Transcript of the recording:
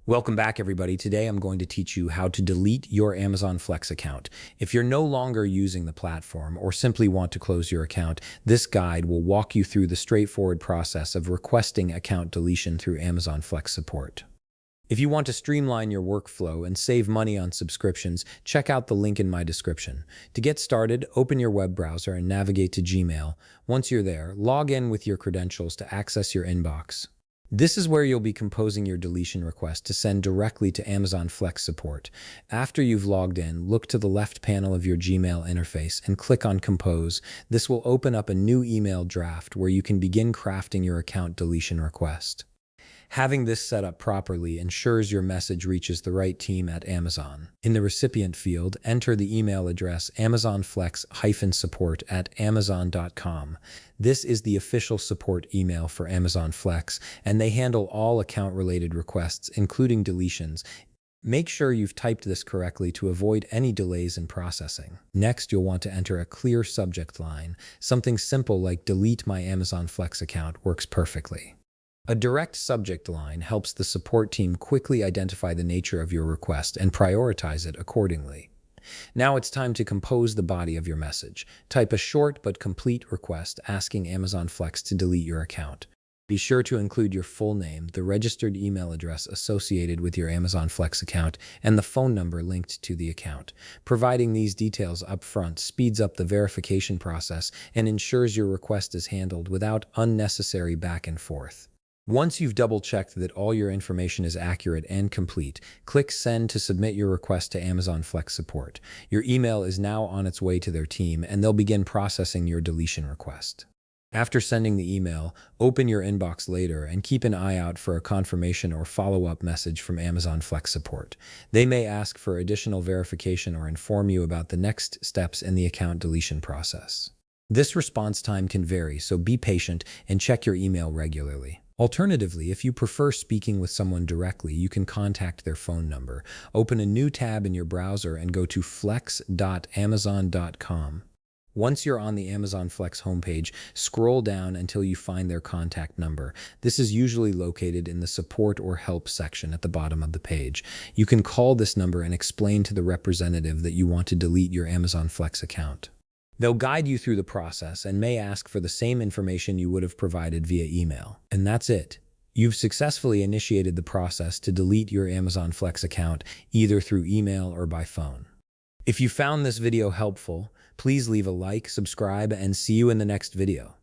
Welcome back, everybody. Today I'm going to teach you how to delete your Amazon Flex account. If you're no longer using the platform or simply want to close your account, this guide will walk you through the straightforward process of requesting account deletion through Amazon Flex support. If you want to streamline your workflow and save money on subscriptions, check out the link in my description. To get started, open your web browser and navigate to Gmail. Once you're there, log in with your credentials to access your inbox. This is where you'll be composing your deletion request to send directly to Amazon Flex support. After you've logged in, look to the left panel of your Gmail interface and click on Compose. This will open up a new email draft where you can begin crafting your account deletion request. Having this set up properly ensures your message reaches the right team at Amazon. In the recipient field, enter the email address amazonflex-support@amazon.com. This is the official support email for Amazon Flex, and they handle all account-related requests, including deletions. Make sure you've typed this correctly to avoid any delays in processing. Next, you'll want to enter a clear subject line. Something simple like "Delete my Amazon Flex account" works perfectly. A direct subject line helps the support team quickly identify the nature of your request and prioritize it accordingly. Now it's time to compose the body of your message. Type a short but complete request asking Amazon Flex to delete your account. Be sure to include your full name, the registered email address associated with your Amazon Flex account, and the phone number linked to the account. Providing these details up front speeds up the verification process and ensures your request is handled without unnecessary back and forth. Once you've double-checked that all your information is accurate and complete, click Send to submit your request to Amazon Flex support. Your email is now on its way to their team, and they'll begin processing your deletion request. After sending the email, open your inbox later and keep an eye out for a confirmation or follow-up message from Amazon Flex support. They may ask for additional verification or inform you about the next steps in the account deletion process. This response time can vary, so be patient and check your email regularly. Alternatively, if you prefer speaking with someone directly, you can contact their phone number. Open a new tab in your browser and go to flex.amazon.com. Once you're on the Amazon Flex homepage, scroll down until you find their contact number. This is usually located in the support or help section at the bottom of the page. You can call this number and explain to the representative that you want to delete your Amazon Flex account. They'll guide you through the process and may ask for the same information you would have provided via email. And that's it. You've successfully initiated the process to delete your Amazon Flex account, either through email or by phone. If you found this video helpful, please leave a like, subscribe, and see you in the next video.